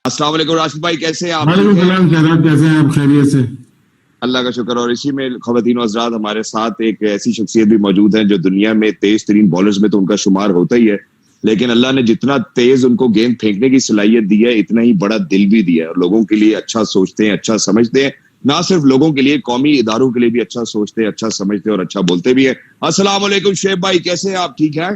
अस्सलाम वालेकुम राशिद भाई, कैसे हैं आप? वालेकुम सलाम शहजाद, कैसे हैं आप? खैरियत से? अल्लाह का शुक्र। और इसी में ख़वातीन और हज़रात, हमारे साथ एक ऐसी शख्सियत भी मौजूद है जो दुनिया में तेज तरीन बॉलर्स में तो उनका शुमार होता ही है, लेकिन अल्लाह ने जितना तेज उनको गेंद फेंकने की सलाहियत दी है, इतना ही बड़ा दिल भी दिया है। और लोगों के लिए अच्छा सोचते हैं, अच्छा समझते हैं। ना सिर्फ लोगों के लिए, कौमी इदारों के लिए भी अच्छा सोचते हैं, अच्छा समझते हैं और अच्छा बोलते भी है। अस्सलाम वालेकुम शेब भाई, कैसे हैं आप? ठीक है?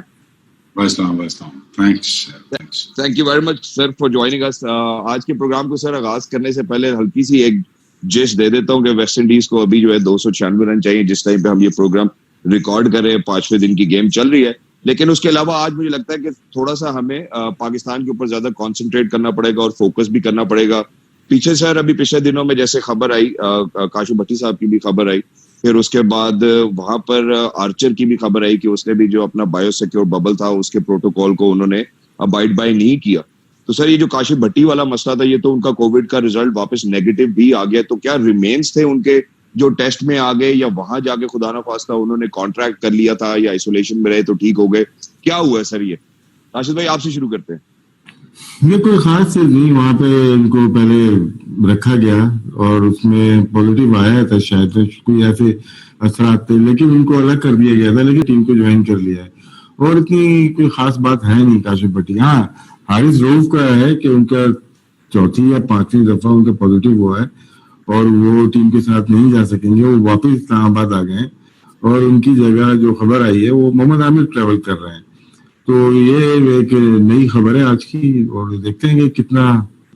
Thank you very much sir for joining us. आज के प्रोग्राम को सर आगाज करने से पहले हल्की सी एक जिस्ट दे देता हूँ कि वेस्ट इंडीज को अभी जो है 296 रन चाहिए जिस टाइम पे हम ये प्रोग्राम रिकॉर्ड कर रहे हैं। 5वें दिन की गेम चल रही है, लेकिन उसके अलावा आज मुझे लगता है कि थोड़ा सा हमें पाकिस्तान के ऊपर ज्यादा कॉन्सेंट्रेट करना पड़ेगा और फोकस भी करना पड़ेगा। पीछे सर अभी पिछले दिनों में जैसे खबर आई, काशू भट्टी साहब की भी खबर आई, फिर उसके बाद वहां पर आर्चर की भी खबर आई कि उसने भी जो अपना बायोसिक्योर बबल था उसके प्रोटोकॉल को उन्होंने अबाइड बाय नहीं किया। तो सर ये जो काशिफ भट्टी वाला मसला था, ये तो उनका कोविड का रिजल्ट वापस नेगेटिव भी आ गया, तो क्या रिमेन्स थे उनके जो टेस्ट में आ गए, या वहां जाके खुदा ना खास्ता उन्होंने कॉन्ट्रैक्ट कर लिया था, या आइसोलेशन में रहे तो ठीक हो गए? क्या हुआ है सर ये? राशिद भाई आपसे शुरू करते हैं। ये कोई खास चीज नहीं, वहां पे इनको पहले रखा गया और उसमें पॉजिटिव आया था, शायद कोई ऐसे असरात थे, लेकिन उनको अलग कर दिया गया था, लेकिन टीम को ज्वाइन कर लिया है। और इतनी कोई खास बात है नहीं काशिफ भट्टी। हाँ, हारिस रऊफ का है कि उनका चौथी या पांचवी दफा उनका पॉजिटिव हुआ है और वो टीम के साथ नहीं जा सकेंगे, वो वापस इस्लामाबाद आ गए और उनकी जगह जो खबर आई है वो मोहम्मद आमिर ट्रेवल कर रहे हैं। तो ये एक नई खबर है आज की, और देखते हैं कि कितना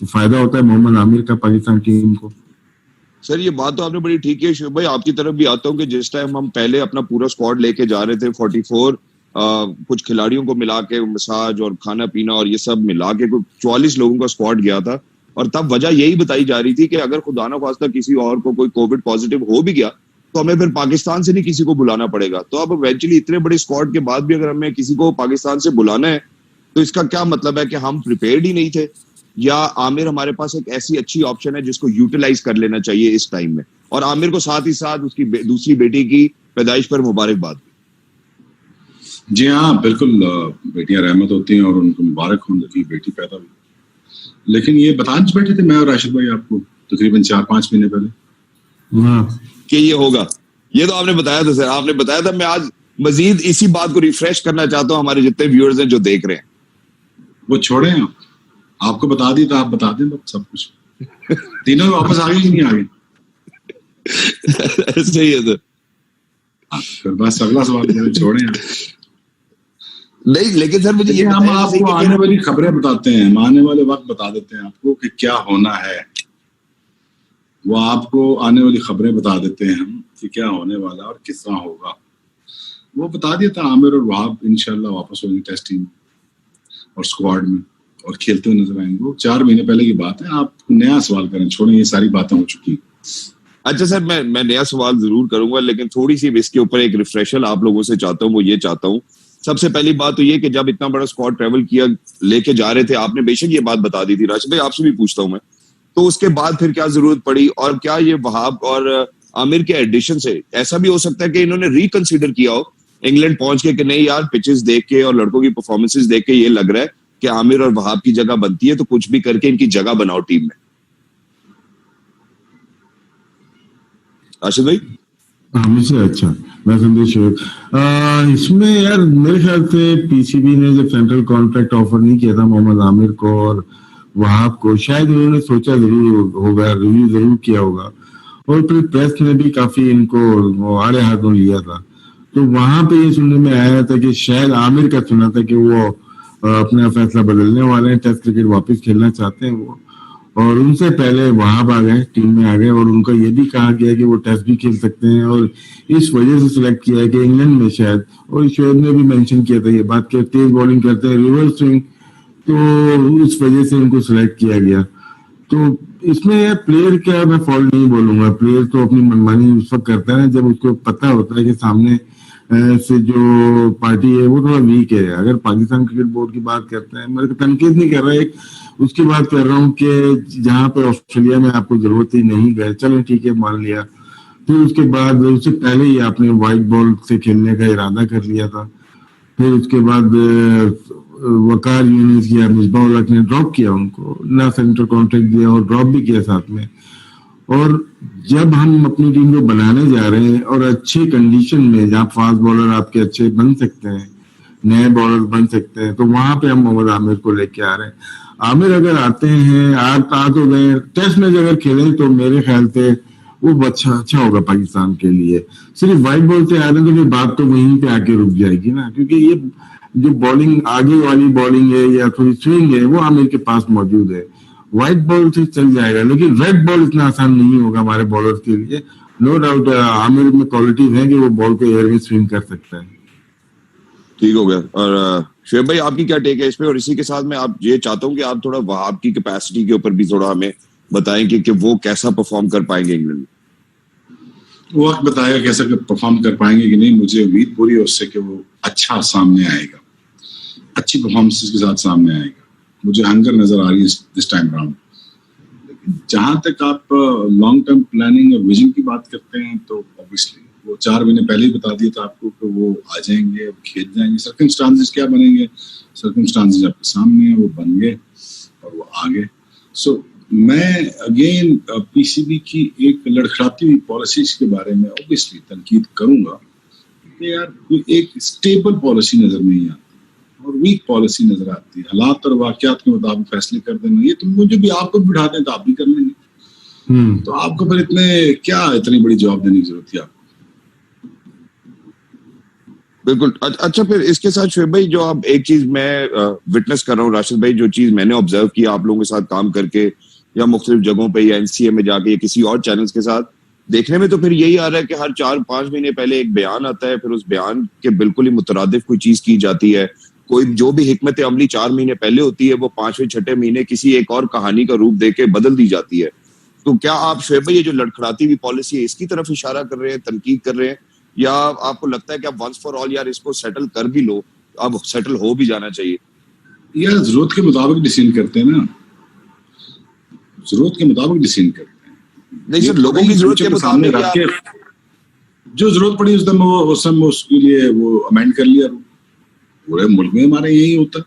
फायदा होता है मोहम्मद आमिर का पाकिस्तान टीम को। सर ये बात तो आपने बड़ी ठीक है शुभ भाई, आपकी तरफ भी आता हूँ कि जिस टाइम हम पहले अपना पूरा स्क्वाड लेके जा रहे थे 44, कुछ खिलाड़ियों को मिला के मसाज और खाना पीना और ये सब मिला के कुछ 44 लोगों का स्क्वाड गया था, और तब वजह यही बताई जा रही थी कि अगर खुदा ना खास्ता किसी और को कोई कोविड पॉजिटिव हो भी गया तो हमें फिर पाकिस्तान से नहीं किसी को बुलाना पड़ेगा। तो अब इवेंचुअली इतने बड़े स्क्वाड के बाद भी अगर हमें किसी को पाकिस्तान से बुलाना है तो इसका क्या मतलब है कि हम प्रिपेयर्ड ही नहीं थे, या आमिर हमारे पास एक ऐसी अच्छी ऑप्शन है जिसको यूटिलाइज कर लेना चाहिए इस टाइम में? और आमिर को साथ ही साथ उसकी दूसरी बेटी की पैदाइश पर मुबारकबाद। जी हाँ, बिल्कुल। बेटियां रहमत होती हैं और उनको मुबारक हो उनकी बेटी पैदा हुई। लेकिन ये बताने बैठे थे मैं और राशिद भाई आपको तकरीबन 4-5 महीने पहले कि ये होगा। ये तो आपने बताया था सर, आपने बताया था। मैं आज मजीद इसी बात को रिफ्रेश करना चाहता हूँ हमारे जितने व्यूअर्स हैं जो देख रहे हैं। वो छोड़े आप, आपको बता दी तो आप बता दें सब कुछ। तीनों वापस आ गए कि नहीं आ गए? सही है सर। फिर बस अगला सवाल छोड़े आप। नहीं, लेकिन सर मुझे ये हम आपको आने वाली खबरें बताते हैं, हम आने वाले वक्त बता देते हैं आपको कि क्या होना है। वो आपको आने वाली खबरें बता देते हैं हम कि क्या होने वाला और किस तरह होगा। वो बता दिया था आमिर और वहाब इंशाल्लाह वापस होंगे टेस्ट टीम और स्क्वाड में और खेलते हुए नजर आएंगे। वो 4 महीने पहले की बात है। आप नया सवाल करें, छोड़ें, ये सारी बातें हो चुकी। अच्छा सर, मैं नया सवाल जरूर करूंगा, लेकिन थोड़ी सी इसके ऊपर एक रिफ्रेशल आप लोगों से चाहता हूँ। वो ये चाहता हूँ, सबसे पहली बात तो ये कि जब इतना बड़ा स्क्वाड ट्रेवल किया लेके जा रहे थे, आपने बेशक ये बात बता दी थी। राशिद भाई आपसे भी पूछता हूँ मैं, तो उसके बाद फिर क्या जरूरत पड़ी? और क्या ये वहाब और आमिर के एडिशन से ऐसा भी हो सकता है कि इन्होंने रिकंसिडर किया हो इंग्लैंड पहुंच के कि नहीं यार, पिचेस देख के और लड़कों की परफॉर्मेंसेस देख के ये लग रहा है कि आमिर और वहाब की जगह बनती है, तो कुछ भी करके इनकी जगह बनाओ टीम में? राशिद भाई हमेशा अच्छा। मैं संदेश इसमें यार मेरे ख्याल से पीसीबी ने जब सेंट्रल कॉन्ट्रैक्ट ऑफर नहीं किया था मोहम्मद आमिर को और वहाब को, शायद उन्होंने सोचा जरूर होगा, रिव्यू जरूर किया होगा, और फिर प्रेस ने भी काफी इनको आड़े हाथों लिया था। तो वहां पे ये सुनने में आया था कि शायद आमिर का सुना था कि वो अपना फैसला बदलने वाले हैं, टेस्ट क्रिकेट वापस खेलना चाहते हैं वो, और उनसे पहले वहाब आ गए, टीम में आ गए, और उनका ये भी कहा गया कि वो टेस्ट भी खेल सकते हैं, और इस वजह से सिलेक्ट किया है कि इंग्लैंड में शायद, और शोएब ने भी मेंशन किया था ये बात कि तेज बॉलिंग करते हैं, रिवर्स स्विंग, तो इस वजह से इनको सिलेक्ट किया गया। तो इसमें यार प्लेयर का मैं फॉल्ट नहीं बोलूंगा, प्लेयर तो अपनी मनमानी उस वक्त करता है जब उसको पता होता है कि सामने से जो पार्टी है वो थोड़ा वीक है। अगर पाकिस्तान क्रिकेट बोर्ड की बात करते हैं, मैं तनकीद नहीं कर रहा, एक उसकी बात कर रहा हूँ कि जहाँ पे ऑस्ट्रेलिया में आपको जरूरत ही नहीं गए, चलो ठीक है मान लिया, फिर उसके बाद उससे पहले ही आपने व्हाइट बॉल से खेलने का इरादा कर लिया था, फिर उसके बाद वकार यूनिस किया, मिसबाह उल हक ने ड्रॉप किया उनको, ना सेंटर कॉन्ट्रैक्ट दिया और ड्रॉप भी किया साथ में। और जब हम अपनी टीम को बनाने जा रहे हैं और अच्छी कंडीशन में जहाँ फास्ट बॉलर आपके अच्छे बन सकते हैं, नए बॉलर बन सकते हैं, तो वहां पे हम मोहम्मद आमिर को लेके आ रहे हैं। आमिर अगर आते हैं, आ तो गए, टेस्ट मैच अगर खेलें तो मेरे ख्याल से वो अच्छा होगा पाकिस्तान के लिए। सिर्फ व्हाइट बॉल से आ रहे हैं तो फिर बात तो वहीं पे आके रुक जाएगी ना, क्योंकि ये जो बॉलिंग आगे वाली बॉलिंग है या थोड़ी स्विंग है वो आमिर के पास मौजूद है। व्हाइट बॉल से चल जाएगा, लेकिन रेड बॉल इतना आसान नहीं होगा हमारे बॉलर के लिए। नो डाउट आमिर में क्वालिटीज है कि वो बॉल को एयर में स्विंग कर सकता है। ठीक हो गया। और शुएब भाई आपकी क्या टेक है इस पे? और इसी के साथ मैं आप ये चाहता हूँ कि आप थोड़ा वहाब की कैपेसिटी के ऊपर भी थोड़ा हमें बताएं कि वो कैसा परफॉर्म कर पाएंगे इंग्लैंड में। वो वक्त बताएगा कैसा परफॉर्म कर पाएंगे कि नहीं। मुझे उम्मीद पूरी है उससे कि वो अच्छा सामने आएगा, अच्छी परफॉर्मेंस के साथ सामने आएगा। मुझे हंगर नजर आ रही है दिस टाइम राउंड। लेकिन जहां तक आप लॉन्ग टर्म प्लानिंग और विजन की बात करते हैं तो ऑब्वियसली वो 4 महीने पहले ही बता दिया था आपको कि वो आ जाएंगे, खेल जाएंगे। सर्कमस्टांसेस क्या बनेंगे, सर्कमस्टांसेस आपके सामने है, वो बन गए और वो आ गए। सो मैं अगेन पीसीबी की एक लड़खड़ाती हुई पॉलिसीज के बारे में ऑब्वियसली तनकीद करूंगा कि यार कोई एक स्टेबल पॉलिसी नजर नहीं आती और वीक पॉलिसी नजर आती है। हालात और वाकयात के मुताबिक फैसले कर देना, ये तो मुझे भी आपको बिठा दें तो आप भी कर लेंगे। तो आपको फिर इतनी बड़ी जवाब देने की जरूरत है आपको। बिल्कुल। अच्छा, फिर इसके साथ शुएब भाई जो आप एक चीज मैं विटनेस कर रहा हूँ राशिद भाई, जो चीज मैंने ऑब्जर्व किया आप लोगों के साथ काम करके या मुख्तलिफ जगहों पे या एनसीए में जाके या किसी और चैनल्स के साथ देखने में, तो फिर यही आ रहा है कि हर 4-5 महीने पहले एक बयान आता है, फिर उस बयान के बिल्कुल ही मुतरादिफ कोई चीज की जाती है। कोई जो भी हिकमत अमली 4 महीने पहले होती है वो 5वें-6ठे महीने किसी एक और कहानी का रूप देके बदल दी जाती है। तो क्या आप शुएब भाई ये जो लड़खड़ाती हुई पॉलिसी है इसकी तरफ इशारा कर रहे हैं, तनकीद कर रहे हैं, या आपको लगता है कि आप वंस फॉर ऑल यार इसको सेटल कर भी लो, अब सेटल हो भी जाना चाहिए? यार जरूरत के मुताबिक डिसीजन करते हैं ना, जरूरत के मुताबिक डिसीजन करते हैं। नहीं सर, लोगों की जरूरत के सामने रख के जो जरूरत पड़ी उस समय उसके लिए वो अमेंड कर लिया। पूरे मुल्क में हमारे यही होता।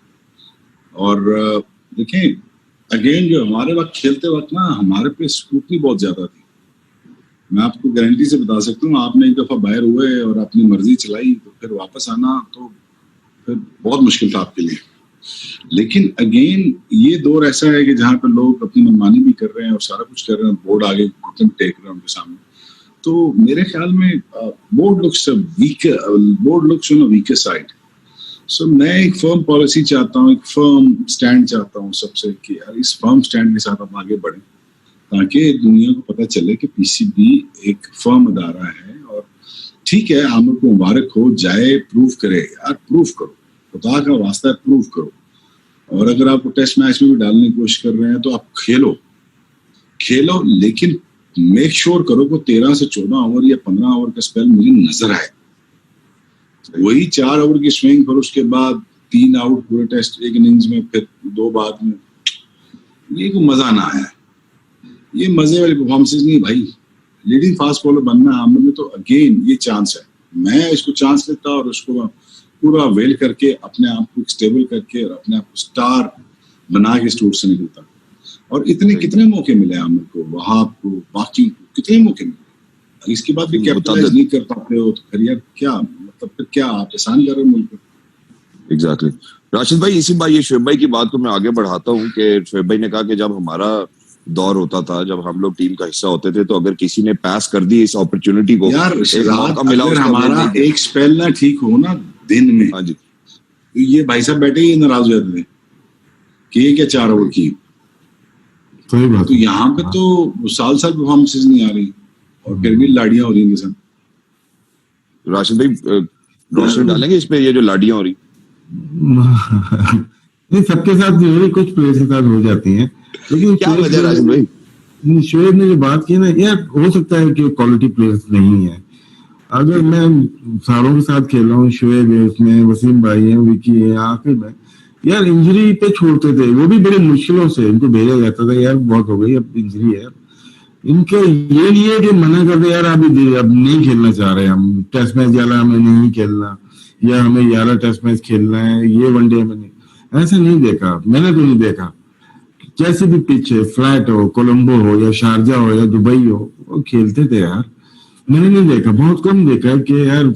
और देखें अगेन जो हमारे वक्त खेलते वक्त ना हमारे पे स्क्रूटनी बहुत ज्यादा थी। मैं आपको गारंटी से बता सकता हूँ, आपने एक दफा बाहर हुए और अपनी मर्जी चलाई तो फिर वापस आना तो फिर बहुत मुश्किल था आपके लिए। लेकिन अगेन ये दौर ऐसा है कि जहाँ पे लोग अपनी मनमानी भी कर रहे हैं और सारा कुछ कर रहे हैं, बोर्ड आगे घुटन टेक रहे हैं उनके सामने। तो मेरे ख्याल में board looks on a weaker side. So मैं एक फर्म पॉलिसी चाहता हूँ, एक फर्म स्टैंड चाहता हूँ सबसे कि यार इस फर्म स्टैंड के साथ हम आगे बढ़ें ताकि दुनिया को पता चले कि पीसीबी एक फर्म अदारा है। और ठीक है, आमिर को मुबारक हो जाए, प्रूव करे यार, प्रूव करो, खुदा का वास्ता प्रूव करो। और अगर आप टेस्ट मैच में भी डालने की कोशिश कर रहे हैं तो आप खेलो, लेकिन मेक श्योर करो कि 13 से 14 ओवर या 15 ओवर का स्पेल मुझे नजर आए। वही 4 ओवर की स्विंग, फिर उसके बाद 3 आउट पूरे टेस्ट एक इनिंग्स में, फिर 2 बाद में, ये कोई मजा ना आया। ये मजे वाली परफॉर्मेंसेस नहीं भाई। लीडिंग फास्ट बॉलर बनना आमिर में तो अगेन ये चांस है। मैं इसको चांस लेता और उसको पूरा वेल करके अपने आप को स्टेबल करके और अपने आप को स्टार बना के स्टूर से निकलता। और इतने कितने मौके मिले आमिर को, वहाब को, बाकी को कितने मौके मिले। इसके बाद भी कैपिटलाइज नहीं कर पाते हो तो फिर यार क्या मतलब, फिर क्या आप एहसान कर रहे हो मुल्क को। एग्जैक्टली। राशिद भाई इसी बात, ये शुएब भाई की बात को मैं आगे बढ़ाता हूँ कि शुएब भाई ने कहा कि जब हमारा दौर होता था, जब हम लोग टीम का हिस्सा होते थे, तो अगर किसी ने पास कर दी इस अपॉर्चुनिटी को, यार एक मौका मिला, अगर हमारा एक स्पेल ना ठीक हो ना दिन में, हाँ जी, तो ये भाई साहब बैठे ही नाराज हो जाते थे कि ये क्या 4 ओवर की। तो यहाँ पे तो साल परफॉर्मेंसेस नहीं आ रही और फिर भी लाड़ियां हो रही इनके साथ। राशिद भाई रोशनी डालेंगे इस पे, ये जो लाड़ियां हो रही नहीं सबके साथ नहीं हो रही, कुछ प्लेयर्स के साथ हो जाती हैं। लेकिन क्या वजह राशिद भाई? शोएब ने जो बात की ना यार, हो सकता है कि क्वालिटी प्लेयर्स नहीं है। अगर मैं सारों के साथ खेल रहा हूँ, शोएब है उसमें, वसीम भाई है, विकी है, आखिर में यार इंजरी पे छोड़ते थे, वो भी बड़ी मुश्किलों से इनको भेजा जाता था। यार बहुत हो गई, अब इंजरी है। इनके ये लिए कि मना कर दे यार अब नहीं खेलना चाह रहे हम, टेस्ट मैच वाला हमें नहीं खेलना, या हमें 11 टेस्ट मैच खेलना है, ये वनडे हमें नहीं। ऐसा नहीं देखा, मैंने तो नहीं देखा। जैसे भी पिच है, फ्लैट हो, कोलंबो हो या शारजा हो या दुबई हो, वो खेलते थे यार। मैंने नहीं देखा, बहुत कम देखा है कि यार